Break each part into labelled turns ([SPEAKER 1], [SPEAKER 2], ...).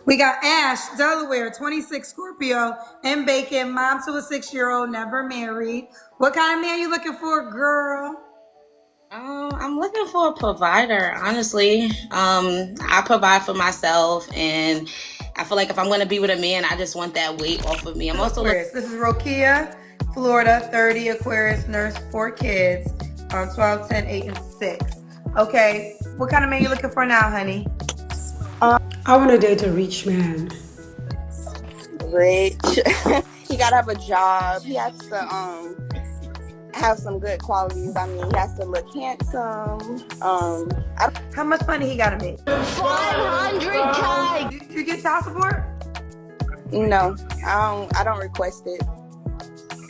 [SPEAKER 1] We got Ash, Delaware, 26, Scorpio, and Bacon, mom to a 6-year-old, never married. What kind of man you looking for, girl?
[SPEAKER 2] I'm looking for a provider, honestly. I provide for myself, and I feel like if I'm going to be with a man, I just want that weight off of me. I'm also
[SPEAKER 1] Aquarius. This is Rokia, Florida, 30, Aquarius, nurse, 4 kids, 12, 10, 8, and 6. Okay, what kind of man you looking for now, honey?
[SPEAKER 3] I want to date a rich man.
[SPEAKER 4] Rich. He gotta have a job. He has to have some good qualities. I mean, he has to look handsome.
[SPEAKER 1] How much money he gotta make?
[SPEAKER 4] 500K.
[SPEAKER 1] You get child support?
[SPEAKER 4] No, I don't request it.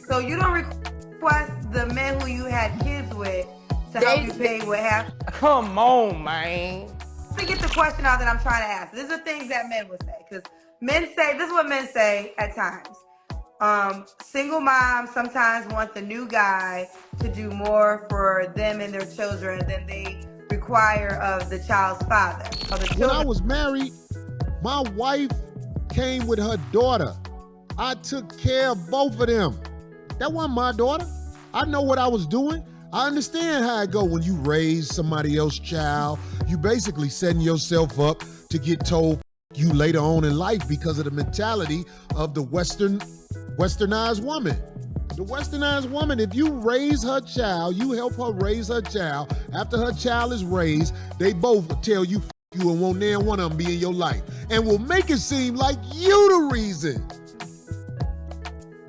[SPEAKER 1] So you don't request the men who you had kids with to help you pay what half?
[SPEAKER 5] Come on, man.
[SPEAKER 1] Let me get the question out that I'm trying to ask. These are things that men would say, because men say, this is what men say at times. Single moms sometimes want the new guy to do more for them and their children than they require of the child's father.
[SPEAKER 6] When I was married, my wife came with her daughter. I took care of both of them. That wasn't my daughter. I know what I was doing. I understand how it go when you raise somebody else's child. You basically setting yourself up to get told you later on in life because of the mentality of the westernized woman. The westernized woman, if you raise her child, you help her raise her child. After her child is raised, they both will tell you you and won't near one of them be in your life, and will make it seem like you the reason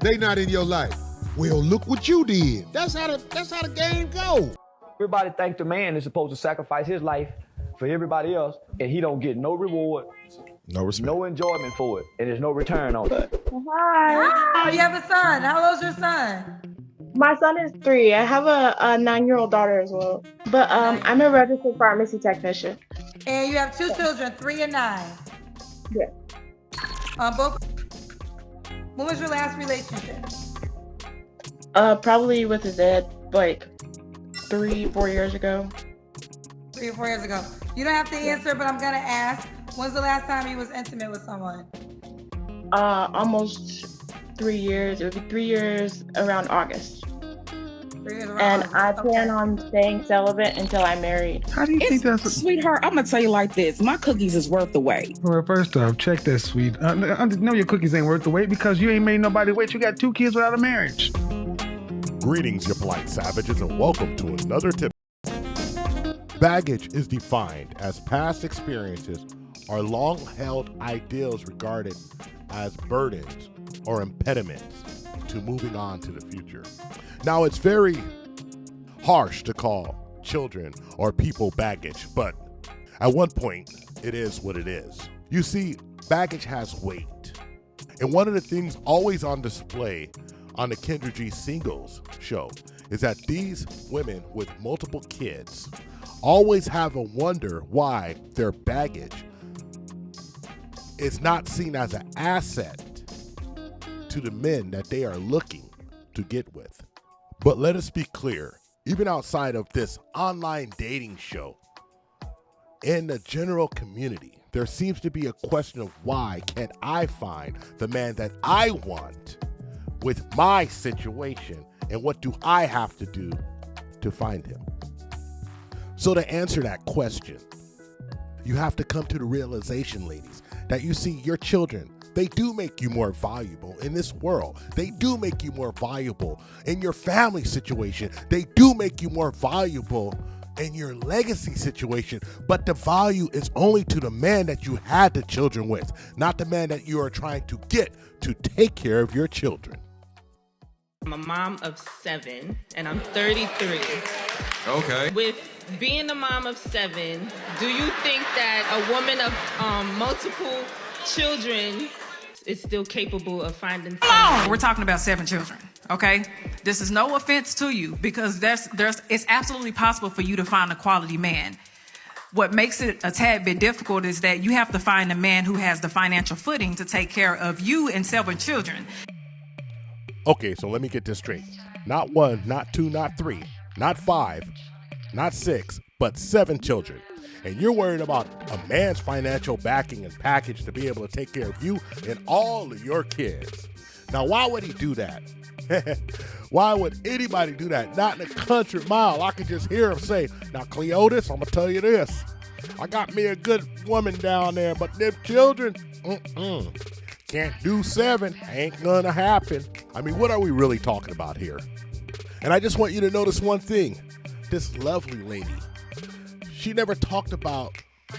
[SPEAKER 6] they not in your life. Well, look what you did. That's how the game go.
[SPEAKER 5] Everybody think the man is supposed to sacrifice his life for everybody else, and he don't get no reward,
[SPEAKER 6] no respect,
[SPEAKER 5] no enjoyment for it, and there's no return on it.
[SPEAKER 1] Hi. Oh, you have a son. How old's your son?
[SPEAKER 7] My son is 3. I have a 9-year-old daughter as well. But I'm a registered pharmacy technician.
[SPEAKER 1] And you have 2 children, 3 and 9.
[SPEAKER 7] Yeah.
[SPEAKER 1] Both. When was your last relationship?
[SPEAKER 7] Probably with his dad, like 3-4 years ago.
[SPEAKER 1] 3 or 4 years ago. You don't have to answer, but I'm gonna ask. When's the last time you was intimate with someone?
[SPEAKER 7] Almost 3 years. It would be 3 years around August.
[SPEAKER 1] 3 years around
[SPEAKER 7] And
[SPEAKER 1] August.
[SPEAKER 7] I plan on staying celibate until I'm married.
[SPEAKER 8] How do you think that's...
[SPEAKER 9] Sweetheart, I'm going to tell you like this. My cookies is worth the wait.
[SPEAKER 8] Well, first off, check that, sweet. I know your cookies ain't worth the wait because you ain't made nobody wait. You got 2 kids without a marriage.
[SPEAKER 10] Greetings, you polite savages, and welcome to another tip. Baggage is defined as past experiences or long-held ideals regarded as burdens or impediments to moving on to the future. Now, it's very harsh to call children or people baggage, but at one point, it is what it is. You see, baggage has weight. And one of the things always on display on the Kendra G Singles show is that these women with multiple kids always have a wonder why their baggage is not seen as an asset to the men that they are looking to get with. But let us be clear, even outside of this online dating show, in the general community, there seems to be a question of why can't I find the man that I want with my situation, and what do I have to do to find him? So to answer that question, you have to come to the realization, ladies, that you see your children, they do make you more valuable in this world. They do make you more valuable in your family situation. They do make you more valuable in your legacy situation. But the value is only to the man that you had the children with, not the man that you are trying to get to take care of your children.
[SPEAKER 11] I'm a mom of 7, and I'm 33.
[SPEAKER 12] Okay.
[SPEAKER 11] With being the mom of 7, do you think that a woman of multiple children is still capable of finding
[SPEAKER 13] We're talking about 7 children, okay? This is no offense to you, because it's absolutely possible for you to find a quality man. What makes it a tad bit difficult is that you have to find a man who has the financial footing to take care of you and 7 children.
[SPEAKER 10] Okay, so let me get this straight. Not 1, not 2, not 3, not 5, not 6, but 7 children. and you're worried about a man's financial backing and package to be able to take care of you and all of your kids. Now, why would he do that? Why would anybody do that? Not in a country mile. I could just hear him say, now, Cleotis, I'm going to tell you this. I got me a good woman down there, but them children, can't do 7. Ain't going to happen. I mean, what are we really talking about here? And I just want you to notice one thing. This lovely lady, she never talked about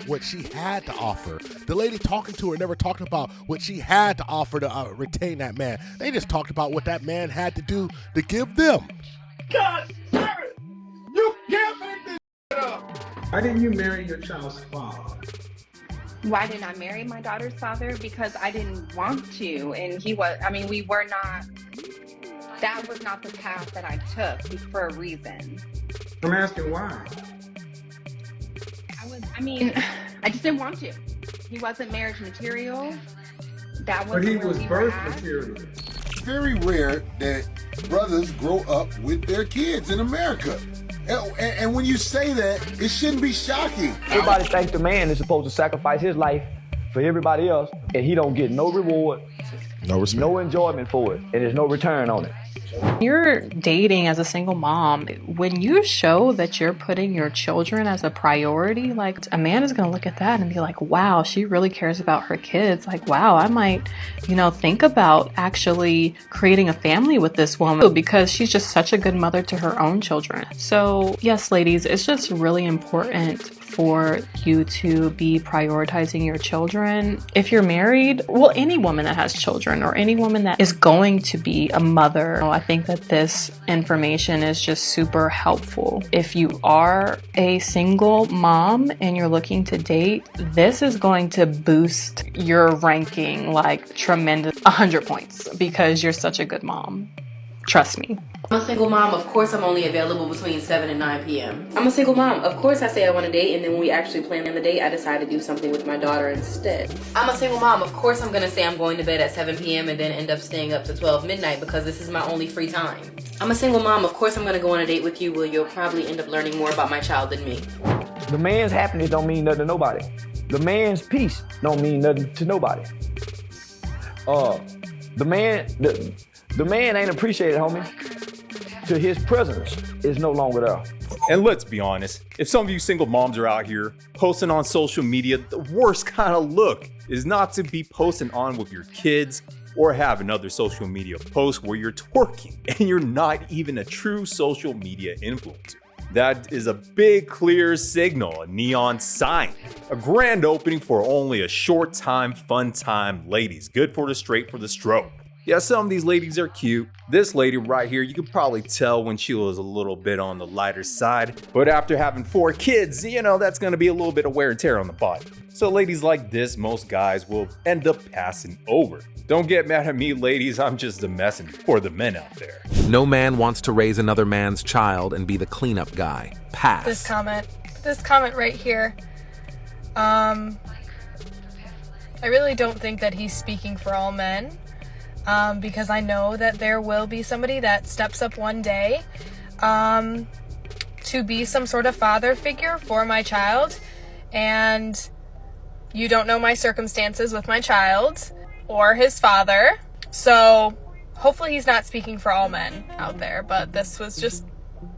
[SPEAKER 10] what she had to offer. The lady talking to her never talked about what she had to offer to retain that man. They just talked about what that man had to do to give them.
[SPEAKER 8] God damn it! You can't make this up! Why didn't you marry your child's father?
[SPEAKER 12] Why didn't I marry my daughter's father? Because I didn't want to. And we were not, that was not the path that I took for a reason.
[SPEAKER 8] I'm asking why.
[SPEAKER 12] I just didn't want to. He wasn't marriage material. That was.
[SPEAKER 8] But he was birth material.
[SPEAKER 14] It's very rare that brothers grow up with their kids in America. And when you say that, it shouldn't be shocking.
[SPEAKER 5] Everybody thinks the man is supposed to sacrifice his life for everybody else, and he don't get no reward,
[SPEAKER 10] no respect,
[SPEAKER 5] no enjoyment for it, and there's no return on it.
[SPEAKER 15] You're dating as a single mom. When you show that you're putting your children as a priority, like a man is going to look at that and be like, wow, she really cares about her kids. Like, wow, I might, think about actually creating a family with this woman because she's just such a good mother to her own children. So yes, ladies, it's just really important for you to be prioritizing your children. If you're married, well, any woman that has children or any woman that is going to be a mother, I think that this information is just super helpful. If you are a single mom and you're looking to date, this is going to boost your ranking like tremendous 100 points because you're such a good mom. Trust me.
[SPEAKER 2] I'm a single mom. Of course, I'm only available between 7 and 9 p.m. I'm a single mom. Of course, I say I want to date, and then when we actually plan the date, I decide to do something with my daughter instead. I'm a single mom. Of course, I'm going to say I'm going to bed at 7 p.m. and then end up staying up to 12 midnight because this is my only free time. I'm a single mom. Of course, I'm going to go on a date with you where you'll probably end up learning more about my child than me.
[SPEAKER 5] The man's happiness don't mean nothing to nobody. The man's peace don't mean nothing to nobody. The man ain't appreciated, homie, till his presence is no longer there.
[SPEAKER 16] And let's be honest, if some of you single moms are out here posting on social media, the worst kind of look is not to be posting on with your kids or have another social media post where you're twerking and you're not even a true social media influencer. That is a big, clear signal, a neon sign. A grand opening for only a short time, fun time, ladies. Good for the straight for the stroke. Yeah, some of these ladies are cute. This lady right here, you could probably tell when she was a little bit on the lighter side. But after having 4 kids, that's going to be a little bit of wear and tear on the body. So ladies like this, most guys will end up passing over. Don't get mad at me, ladies. I'm just the messenger for the men out there.
[SPEAKER 17] No man wants to raise another man's child and be the cleanup guy. Pass.
[SPEAKER 18] This comment right here. I really don't think that he's speaking for all men. Because I know that there will be somebody that steps up one day to be some sort of father figure for my child. And you don't know my circumstances with my child or his father. So hopefully he's not speaking for all men out there. But this was just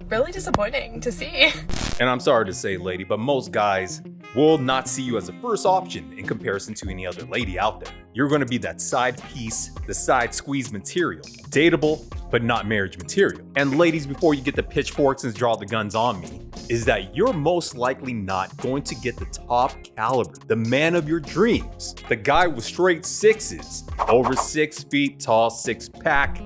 [SPEAKER 18] really disappointing to see.
[SPEAKER 16] And I'm sorry to say, lady, but most guys will not see you as a first option in comparison to any other lady out there. You're going to be that side piece, the side squeeze material. Dateable, but not marriage material. And ladies, before you get the pitchforks and draw the guns on me, is that you're most likely not going to get the top caliber, the man of your dreams, the guy with straight 6s, over 6 feet tall, 6-pack,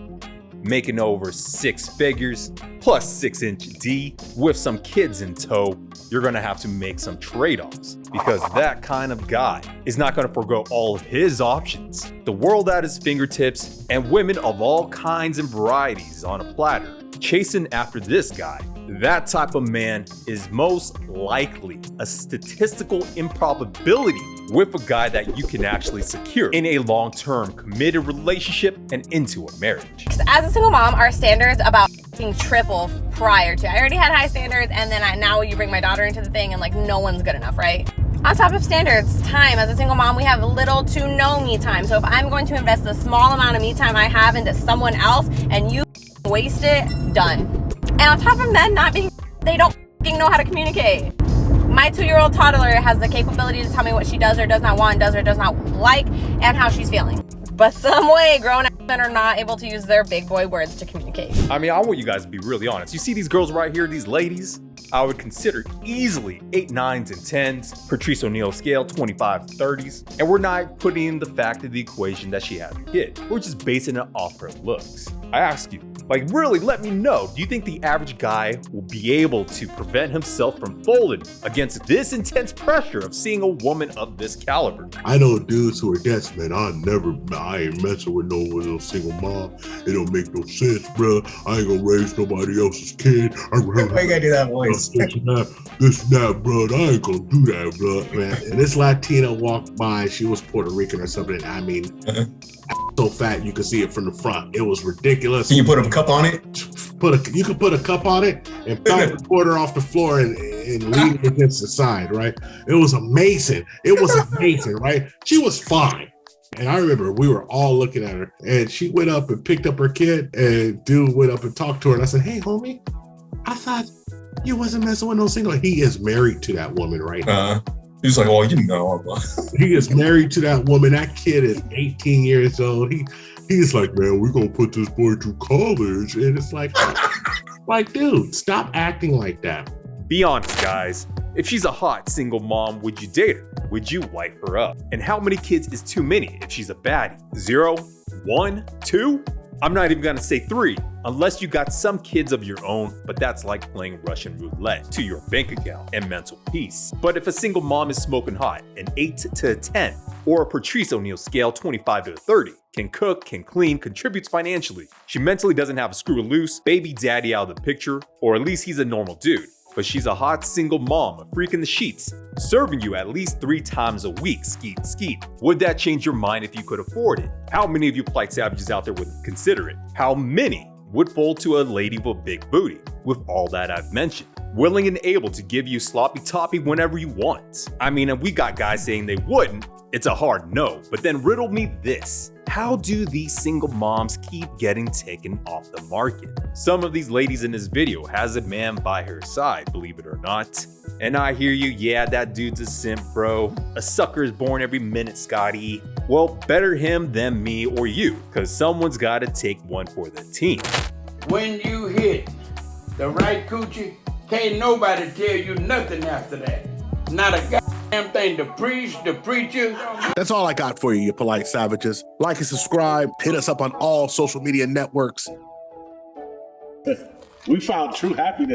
[SPEAKER 16] making over 6 figures, plus 6-inch D, with some kids in tow. You're gonna have to make some trade-offs because that kind of guy is not gonna forgo all of his options. The world at his fingertips and women of all kinds and varieties on a platter chasing after this guy. That type of man is most likely a statistical improbability with a guy that you can actually secure in a long-term committed relationship and into a marriage.
[SPEAKER 19] As a single mom, our standards about triple prior to. I already had high standards, and then now you bring my daughter into the thing, and like no one's good enough, right? On top of standards, time. As a single mom, we have little to no me time. So if I'm going to invest the small amount of me time I have into someone else and you waste it, done. And on top of that, they don't know how to communicate. My 2-year-old toddler has the capability to tell me what she does or does not want, does or does not like, and how she's feeling. But some way, grown-ass men are not able to use their big boy words to communicate.
[SPEAKER 16] I mean, I want you guys to be really honest. You see these girls right here, these ladies? I would consider easily 8, 9s, and 10s, Patrice O'Neal scale, 25s, 30s. And we're not putting in the fact of the equation that she had a kid. We're just basing it off her looks. I ask you, like really let me know, do you think the average guy will be able to prevent himself from folding against this intense pressure of seeing a woman of this caliber?
[SPEAKER 20] I know dudes who are debts, man. I ain't messing with no single mom. It don't make no sense, bro. I ain't gonna raise nobody else's kid. I gotta do that voice. This and that, bro. I ain't gonna do that, bro, man. And this Latina walked by. She was Puerto Rican or something. I mean, so fat you could see it from the front. It was ridiculous.
[SPEAKER 21] Can you put a cup on it?
[SPEAKER 20] You could put a cup on it and pop the quarter off the floor and lean it against the side, right? It was amazing. It was amazing, right? She was fine. And I remember we were all looking at her, and she went up and picked up her kid, and dude went up and talked to her, and I said, hey, homie, I thought you wasn't messing with no single. He is married to that woman right now.
[SPEAKER 21] He's like, well, you know.
[SPEAKER 20] He is married to that woman. That kid is 18 years old. He's like, man, we're going to put this boy through college. And it's like, dude, stop acting like that.
[SPEAKER 16] Be honest, guys. If she's a hot single mom, would you date her? Would you wife her up? And how many kids is too many if she's a baddie? 0, 1, 2? I'm not even gonna say 3, unless you got some kids of your own, but that's like playing Russian roulette to your bank account and mental peace. But if a single mom is smoking hot, an 8 to a 10, or a Patrice O'Neal scale 25 to 30, can cook, can clean, contributes financially, she mentally doesn't have a screw loose, baby daddy out of the picture, or at least he's a normal dude. But she's a hot single mom, a freak in the sheets, serving you at least 3 times a week, skeet. Would that change your mind if you could afford it? How many of you plight savages out there would consider it? How many would fold to a lady with a big booty? With all that I've mentioned, willing and able to give you sloppy toppy whenever you want. I mean, and we got guys saying they wouldn't. It's a hard no, but then riddle me this. How do these single moms keep getting taken off the market? Some of these ladies in this video has a man by her side, believe it or not. And I hear you, yeah, that dude's a simp, bro. A sucker is born every minute, ScottT. Well, better him than me or you, cause someone's gotta take one for the team.
[SPEAKER 22] When you hit the right coochie, can't nobody tell you nothing after that. Not a goddamn thing to preach, the preacher.
[SPEAKER 10] That's all I got for you, you polite savages. Like and subscribe. Hit us up on all social media networks.
[SPEAKER 21] We found true happiness.